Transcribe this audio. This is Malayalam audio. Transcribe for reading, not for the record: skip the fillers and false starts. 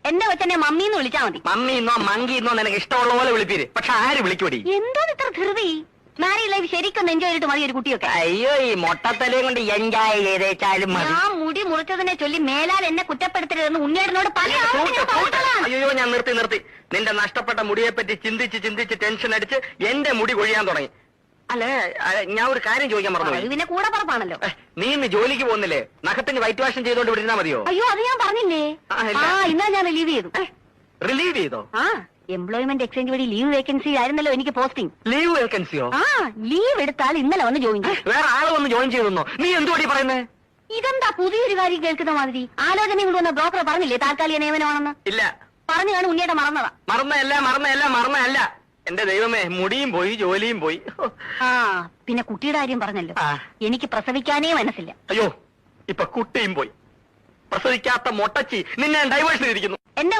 എന്റെ കൊച്ചെന്നെ മമ്മീന്ന് വിളിച്ചാ മതി. മമ്മിന്നോ മങ്കിന്നോ നിനക്ക് ഇഷ്ടമുള്ള പോലെ വിളിപ്പീര്. പക്ഷെ ആര് വിളിക്കൂടി? എന്തോ ഇത്ര ധൃതി? മാരീഡ് ലൈഫ് ശരിക്കൊന്ന് എൻജോയ് ചെയ്തിട്ട് മതി ഒരു കുട്ടിയൊക്കെ. അയ്യോ, ഈ മൊട്ടത്തലയും കൊണ്ട് എൻജോയ് ചെയ്തേച്ചാലും മതി. ഞാൻ മുടി മുറിച്ചതിനെ ചൊല്ലി മേലാൽ എന്നെ കുറ്റപ്പെടുത്തരുതെന്ന് ഉണ്ണിയേട്ടനോട് പല അയ്യോ, ഞാൻ നിർത്തി. നിന്റെ നഷ്ടപ്പെട്ട മുടിയെ പറ്റി ചിന്തിച്ച് ടെൻഷൻ അടിച്ച് എന്റെ മുടി കൊഴിയാൻ തുടങ്ങി. അല്ലേ, ഞാൻ ഒരു കാര്യം ചോദിക്കാൻ മറന്നു. പിന്നെ കൂടെ പറപ്പാണല്ലോ. നീ ഇന്ന് ജോലിക്ക് പോകുന്നില്ലേ? നഖത്തിന് വൈറ്റ് വാഷൻ ചെയ്തോണ്ട് വിടുന്നാ മതിയോ? അയ്യോ, അത് ഞാൻ പറഞ്ഞില്ലേ. ഇന്നലെ ഞാൻ റിലീവ് ചെയ്തു. റിലീവ് ചെയ്തോ? എംപ്ലോയ്മെന്റ് എക്സ്ചേഞ്ച് വഴി ലീവ് വേക്കൻസി ആയിരുന്നല്ലോ എനിക്ക് പോസ്റ്റിംഗ്. ലീവ് വേക്കൻസിയോ? ലീവ് എടുത്താൽ ഇന്നലെ വന്ന് ജോയിൻ ചെയ്യും. വേറെ ആള് വന്ന് ജോയിൻ ചെയ്തെന്നോ? നീ എന്തുവാടി പറയുന്നേ? ഇതെന്താ പുതിയൊരു കാര്യം കേൾക്കുന്ന മാതിരി? ആലോചന കൊണ്ടുവന്ന ബ്രോക്കർ പറഞ്ഞില്ലേ താൽക്കാലിക നിയമനമാണെന്ന്? ഇല്ല. പറഞ്ഞു കാണും ഉണ്ണിയേട്ടൻ മറന്നതാ. മറന്നല്ല. എന്റെ ദൈവമേ, മുടിയും പോയി, ജോലിയും പോയി. പിന്നെ കുട്ടിയുടെ കാര്യം പറഞ്ഞല്ലോ. എനിക്ക് പ്രസവിക്കാനേ മനസ്സില്ല. അയ്യോ, ഇപ്പൊ കുട്ടിയും പോയി. പ്രസവിക്കാത്ത മൊട്ടച്ചി നിന്നെ ഡൈവേഴ്സിലിരിക്കുന്നു. എന്റെ